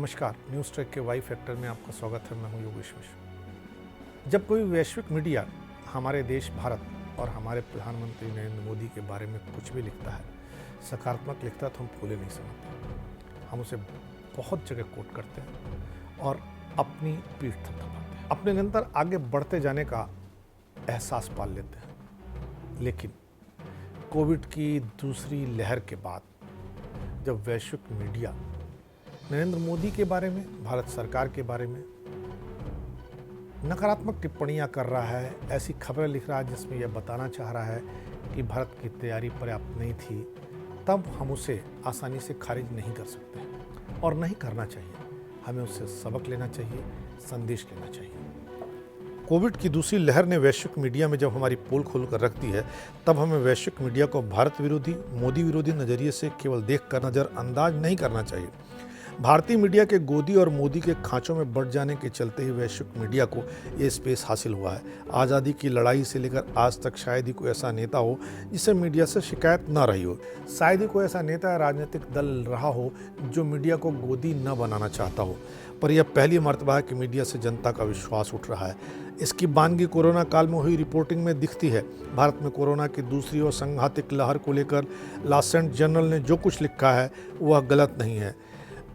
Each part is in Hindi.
नमस्कार, न्यूज़ ट्रैक के वाई फैक्टर में आपका स्वागत है। मैं हूं योगेश मिश्र। जब कोई वैश्विक मीडिया हमारे देश भारत और हमारे प्रधानमंत्री नरेंद्र मोदी के बारे में कुछ भी लिखता है, सकारात्मक लिखता है, तो हम फूले नहीं समझते। हम उसे बहुत जगह कोट करते हैं और अपनी पीठ थपथपाते हैं, अपने निरंतर आगे बढ़ते जाने का एहसास पाल लेते हैं। लेकिन कोविड की दूसरी लहर के बाद जब वैश्विक मीडिया नरेंद्र मोदी के बारे में, भारत सरकार के बारे में नकारात्मक टिप्पणियां कर रहा है, ऐसी खबरें लिख रहा है जिसमें यह बताना चाह रहा है कि भारत की तैयारी पर्याप्त नहीं थी, तब हम उसे आसानी से खारिज नहीं कर सकते और नहीं करना चाहिए। हमें उससे सबक लेना चाहिए, संदेश लेना चाहिए। कोविड की दूसरी लहर ने वैश्विक मीडिया में जब हमारी पोल खोलकर रख दी है, तब हमें वैश्विक मीडिया को भारत विरोधी, मोदी विरोधी नजरिए से केवल देखकर नज़रअंदाज नहीं करना चाहिए। भारतीय मीडिया के गोदी और मोदी के खांचों में बढ़ जाने के चलते ही वैश्विक मीडिया को ये स्पेस हासिल हुआ है। आज़ादी की लड़ाई से लेकर आज तक शायद ही कोई ऐसा नेता हो जिसे मीडिया से शिकायत न रही हो। शायद ही कोई ऐसा नेता या राजनीतिक दल रहा हो जो मीडिया को गोदी न बनाना चाहता हो। पर यह पहली मर्तबा है कि मीडिया से जनता का विश्वास उठ रहा है। इसकी बानगी कोरोना काल में हुई रिपोर्टिंग में दिखती है। भारत में कोरोना की दूसरी और संघातिक लहर को लेकर लासेंट जनरल ने जो कुछ लिखा है वह गलत नहीं है।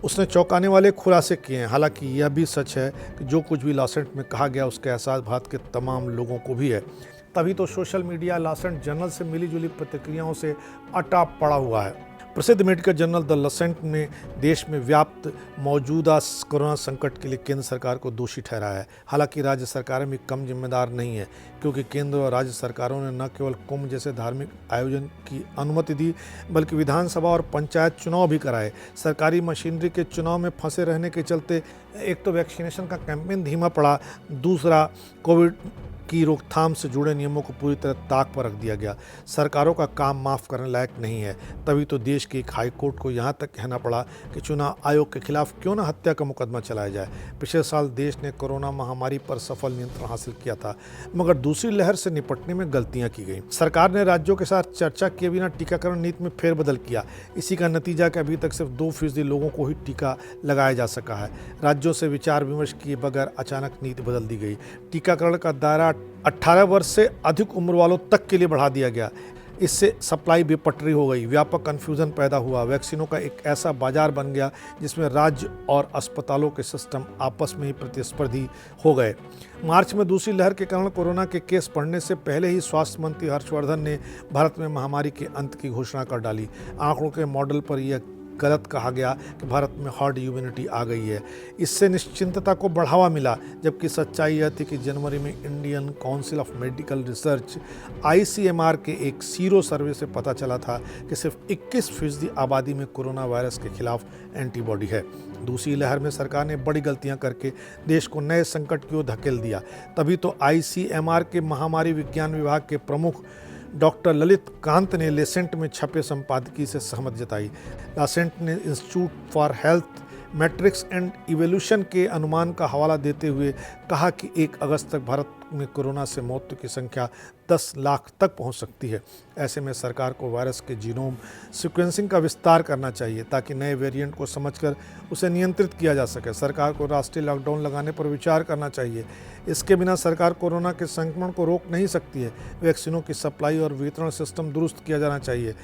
उसने चौंकाने वाले खुलासे किए हैं। हालांकि यह भी सच है कि जो कुछ भी लासेंट में कहा गया उसका एहसास भारत के तमाम लोगों को भी है। तभी तो सोशल मीडिया लासेंट जनरल से मिली जुली प्रतिक्रियाओं से अटा पड़ा हुआ है। प्रसिद्ध मेडिकल जर्नल द लासेंट ने देश में व्याप्त मौजूदा कोरोना संकट के लिए केंद्र सरकार को दोषी ठहराया है। हालांकि राज्य सरकारें भी कम जिम्मेदार नहीं है, क्योंकि केंद्र और राज्य सरकारों ने न केवल कुंभ जैसे धार्मिक आयोजन की अनुमति दी, बल्कि विधानसभा और पंचायत चुनाव भी कराए। सरकारी मशीनरी के चुनाव में फंसे रहने के चलते एक तो वैक्सीनेशन का कैंपेन धीमा पड़ा, दूसरा कोविड की रोकथाम से जुड़े नियमों को पूरी तरह ताक पर रख दिया गया। सरकारों का काम माफ़ करने लायक नहीं है। तभी तो देश की एक हाई कोर्ट को यहाँ तक कहना पड़ा कि चुनाव आयोग के खिलाफ क्यों न हत्या का मुकदमा चलाया जाए। पिछले साल देश ने कोरोना महामारी पर सफल नियंत्रण हासिल किया था, मगर दूसरी लहर से निपटने में गलतियाँ की गई। सरकार ने राज्यों के साथ चर्चा किए बिना टीकाकरण नीति में फेरबदल किया। इसी का नतीजा कि अभी तक सिर्फ 2% लोगों को ही टीका लगाया जा सका है। राज्यों से विचार विमर्श किए बगैर अचानक नीति बदल दी गई। टीकाकरण का दायरा 18 वर्ष से अधिक उम्र वालों तक के लिए बढ़ा दिया गया। इससे सप्लाई बेपटरी हो गई, व्यापक कन्फ्यूजन पैदा हुआ। वैक्सीनों का एक ऐसा बाजार बन गया जिसमें राज्य और अस्पतालों के सिस्टम आपस में ही प्रतिस्पर्धी हो गए। मार्च में दूसरी लहर के कारण कोरोना के केस बढ़ने से पहले ही स्वास्थ्य मंत्री हर्षवर्धन ने भारत में महामारी के अंत की घोषणा कर डाली। आंकड़ों के मॉडल पर यह गलत कहा गया कि भारत में हर्ड इम्यूनिटी आ गई है। इससे निश्चिंतता को बढ़ावा मिला, जबकि सच्चाई यह थी कि जनवरी में Indian council of medical research ICMR के एक सीरो सर्वे से पता चला था कि सिर्फ 21% आबादी में कोरोना वायरस के खिलाफ एंटीबॉडी है। दूसरी लहर में सरकार ने बड़ी गलतियां करके देश को नए संकट की ओर धकेल दिया। तभी तो ICMR के महामारी विज्ञान विभाग के प्रमुख डॉक्टर ललित कांत ने लासेंट में छपे संपादकीय से सहमत जताई। लासेंट ने institute for health matrix and evolution के अनुमान का हवाला देते हुए कहा कि 1 अगस्त तक भारत में कोरोना से मौतों की संख्या 10 लाख तक पहुंच सकती है। ऐसे में सरकार को वायरस के जीनोम सीक्वेंसिंग का विस्तार करना चाहिए ताकि नए वेरिएंट को समझकर उसे नियंत्रित किया जा सके। सरकार को राष्ट्रीय लॉकडाउन लगाने पर विचार करना चाहिए। इसके बिना सरकार कोरोना के संक्रमण को रोक नहीं सकती है। वैक्सीनों की सप्लाई और वितरण सिस्टम दुरुस्त किया जाना चाहिए।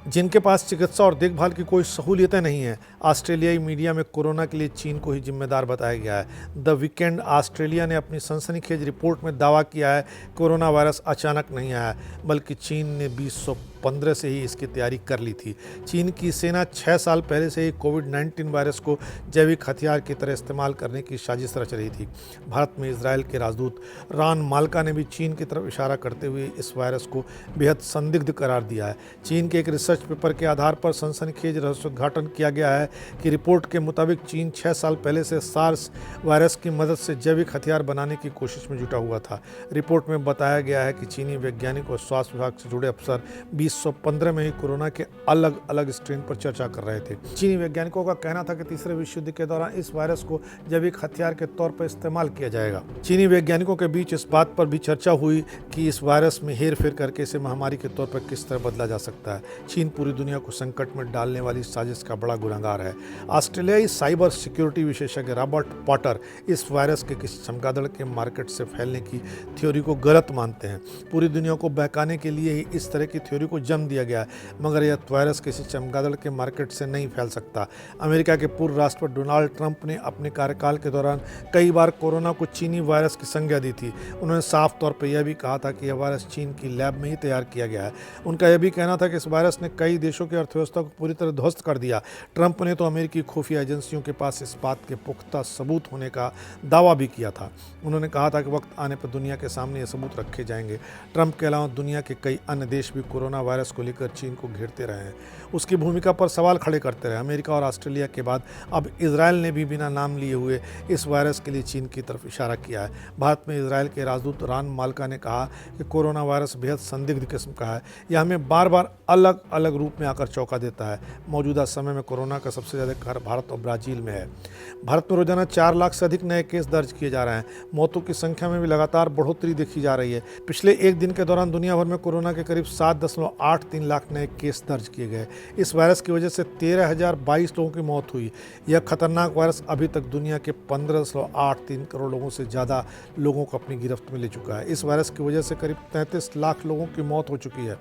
जिनके पास चिकित्सा और देखभाल की कोई सहूलियतें नहीं हैं। ऑस्ट्रेलियाई मीडिया में कोरोना के लिए चीन को ही जिम्मेदार बताया गया है। द वीकेंड ऑस्ट्रेलिया ने अपनी सनसनीखेज रिपोर्ट में दावा किया है कोरोना वायरस अचानक नहीं आया, बल्कि चीन ने 2015 से ही इसकी तैयारी कर ली थी। चीन की सेना 6 साल पहले से ही कोविड-19 वायरस को जैविक हथियार की तरह इस्तेमाल करने की साजिश रच रही थी। भारत में इजराइल के राजदूत रान मालका ने भी चीन की तरफ इशारा करते हुए इस वायरस को बेहद संदिग्ध करार दिया है। चीन के एक रिसर्च पेपर के आधार पर सनसनीखेज रहस्योद्घाटन किया गया है कि रिपोर्ट के मुताबिक चीन 6 साल पहले से सार्स वायरस की मदद से जैविक हथियार बनाने की कोशिश में जुटा हुआ था। रिपोर्ट में बताया गया है कि चीनी वैज्ञानिक और स्वास्थ्य विभाग से जुड़े अफसर 20 2015 में ही कोरोना के अलग अलग स्ट्रेन पर चर्चा कर रहे थे। चीनी वैज्ञानिकों का कहना था कि तीसरे विश्व युद्ध के दौरान इस वायरस को जैविक हथियार के तौर पर इस्तेमाल किया जाएगा। चीनी वैज्ञानिकों के बीच इस बात पर भी चर्चा हुई कि इस वायरस में हेर फेर करके इसे महामारी के तौर पर किस तरह बदला जा सकता है। चीन पूरी दुनिया को संकट में डालने वाली साजिश का बड़ा गुनहगार है। ऑस्ट्रेलियाई साइबर सिक्योरिटी विशेषज्ञ रॉबर्ट पॉटर इस वायरस के किसी चमगादड़ के मार्केट से फैलने की थ्योरी को गलत मानते हैं। पूरी दुनिया को बहकाने के लिए ही इस तरह की थ्योरी को जन्म दिया गया है, मगर यह वायरस किसी चमगादड़ के मार्केट से नहीं फैल सकता। अमेरिका के पूर्व राष्ट्रपति डोनाल्ड ट्रंप ने अपने कार्यकाल के दौरान कई बार कोरोना को चीनी वायरस की संज्ञा दी थी। उन्होंने साफ तौर पर यह भी कहा था कि यह वायरस चीन की लैब में ही तैयार किया गया है। उनका यह भी कहना था कि इस वायरस ने कई देशों की अर्थव्यवस्था को पूरी तरह ध्वस्त कर दिया। ट्रंप ने तो अमेरिकी खुफिया एजेंसियों के पास इस बात के पुख्ता सबूत होने का दावा भी किया था। उन्होंने कहा था कि वक्त आने पर दुनिया के सामने ये सबूत रखे जाएंगे। ट्रंप के अलावा दुनिया के कई अन्य देश भी कोरोना वायरस को लेकर चीन को घेरते रहे हैं, उसकी भूमिका पर सवाल खड़े करते रहे। अमेरिका और ऑस्ट्रेलिया के बाद अब इजराइल ने भी बिना नाम लिए हुए इस वायरस के लिए चीन की तरफ इशारा किया है। भारत में इजराइल के राजदूत रान मालका ने कहा कि कोरोना वायरस बेहद संदिग्ध किस्म का है। यह हमें बार बार अलग अलग रूप में आकर चौंका देता है। मौजूदा समय में कोरोना का सबसे ज़्यादा कहर भारत और ब्राज़ील में है। भारत में रोजाना 4 लाख से अधिक नए केस दर्ज किए जा रहे हैं। मौतों की संख्या में भी लगातार बढ़ोतरी देखी जा रही है। पिछले एक दिन के दौरान दुनिया भर में कोरोना के करीब 7.83 लाख नए केस दर्ज किए गए। इस वायरस की वजह से 13,022 लोगों की मौत हुई। यह खतरनाक वायरस अभी तक दुनिया के 15.83 करोड़ लोगों से ज़्यादा लोगों को अपनी गिरफ्त में ले चुका है। इस वायरस की वजह से करीब 33 लाख लोगों की मौत हो चुकी है।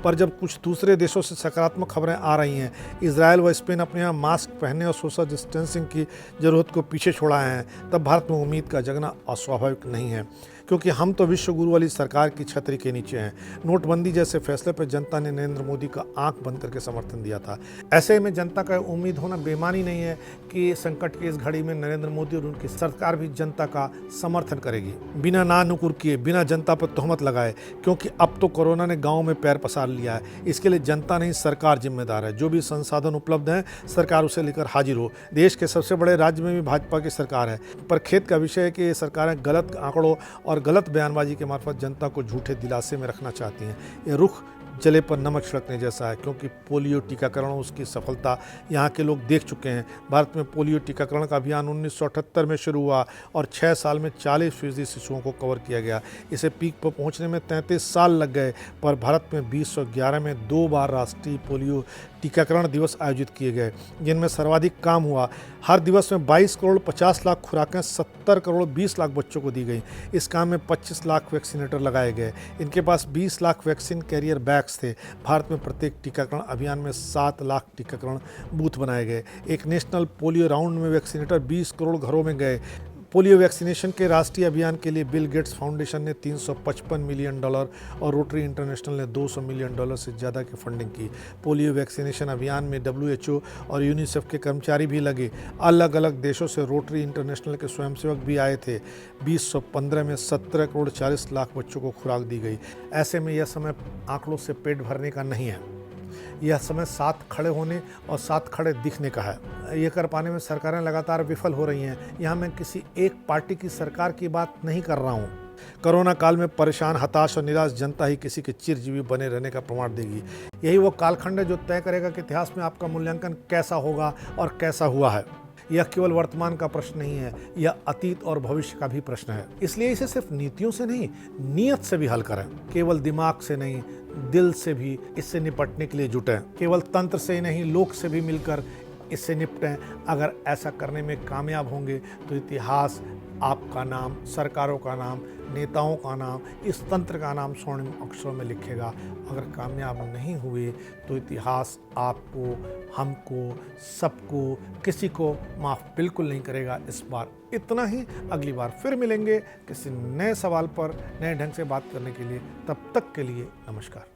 पर जब कुछ दूसरे देशों से सकारात्मक खबरें आ रही हैं, इजराइल व स्पेन अपने यहाँ मास्क पहनने और सोशल डिस्टेंसिंग की ज़रूरत को पीछे छोड़ाए हैं, तब भारत में उम्मीद का जगना अस्वाभाविक नहीं है, क्योंकि हम तो विश्व गुरु वाली सरकार की छतरी के नीचे हैं। नोटबंदी जैसे फैसले पर जनता ने नरेंद्र मोदी का आंख बंद करके समर्थन दिया था। ऐसे में जनता का उम्मीद होना बेमानी नहीं है कि संकट की इस घड़ी में नरेंद्र मोदी और उनकी सरकार भी जनता का समर्थन करेगी, बिना नानुकुर किए, बिना जनता पर तोहमत लगाए, क्योंकि अब तो कोरोना ने गाँव में पैर पसार लिया है। इसके लिए जनता नहीं, सरकार जिम्मेदार है। जो भी संसाधन उपलब्ध हैं, सरकार उसे लेकर हाजिर हो। देश के सबसे बड़े राज्य में भी भाजपा की सरकार है, पर खेद का विषय है कि ये सरकारें गलत आंकड़ों और गलत बयानबाजी के मार्फत जनता को झूठे दिलासे में रखना चाहती हैं। ये रुख जले पर नमक छिड़कने जैसा है, क्योंकि पोलियो टीकाकरण उसकी सफलता यहाँ के लोग देख चुके हैं। भारत में पोलियो टीकाकरण का अभियान 1978 में शुरू हुआ और 6 साल में 40% शिशुओं को कवर किया गया। इसे पीक पर पहुँचने में 33 साल लग गए, पर भारत में 2011 में 2 बार राष्ट्रीय पोलियो टीकाकरण दिवस आयोजित किए गए, जिनमें सर्वाधिक काम हुआ। हर दिवस में 22 करोड़ 50 लाख खुराकें 70 करोड़ 20 लाख बच्चों को दी गई। इस काम में 25 लाख वैक्सीनेटर लगाए गए। इनके पास 20 लाख वैक्सीन कैरियर बैग्स थे। भारत में प्रत्येक टीकाकरण अभियान में 7 लाख टीकाकरण बूथ बनाए गए। एक नेशनल पोलियो राउंड में वैक्सीनेटर 20 करोड़ घरों में गए। पोलियो वैक्सीनेशन के राष्ट्रीय अभियान के लिए बिल गेट्स फाउंडेशन ने $355 मिलियन और रोटरी इंटरनेशनल ने $200 मिलियन से ज़्यादा की फंडिंग की। पोलियो वैक्सीनेशन अभियान में WHO और यूनिसेफ के कर्मचारी भी लगे। अलग अलग देशों से रोटरी इंटरनेशनल के स्वयंसेवक भी आए थे। 2015 में 17 करोड़ 40 लाख बच्चों को खुराक दी गई। ऐसे में यह समय आंकड़ों से पेट भरने का नहीं है, यह समय साथ खड़े होने और साथ खड़े दिखने का है। ये कर पाने में सरकारें लगातार विफल हो रही हैं। यहाँ मैं किसी एक पार्टी की सरकार की बात नहीं कर रहा हूँ। कोरोना काल में परेशान, हताश और निराश जनता ही किसी के चिरजीवी बने रहने का प्रमाण देगी। यही वो कालखंड है जो तय करेगा कि इतिहास में आपका मूल्यांकन कैसा होगा और कैसा हुआ है। यह केवल वर्तमान का प्रश्न नहीं है, यह अतीत और भविष्य का भी प्रश्न है। इसलिए इसे सिर्फ नीतियों से नहीं, नीयत से भी हल करें। केवल दिमाग से नहीं, दिल से भी इससे निपटने के लिए जुटें। केवल तंत्र से ही नहीं, लोक से भी मिलकर इससे निपटें। अगर ऐसा करने में कामयाब होंगे तो इतिहास आपका नाम, सरकारों का नाम, नेताओं का नाम, इस तंत्र का नाम स्वर्णिम अक्षरों में लिखेगा। अगर कामयाब नहीं हुए तो इतिहास आपको, हमको, सबको, किसी को माफ़ बिल्कुल नहीं करेगा। इस बार इतना ही। अगली बार फिर मिलेंगे किसी नए सवाल पर नए ढंग से बात करने के लिए। तब तक के लिए नमस्कार।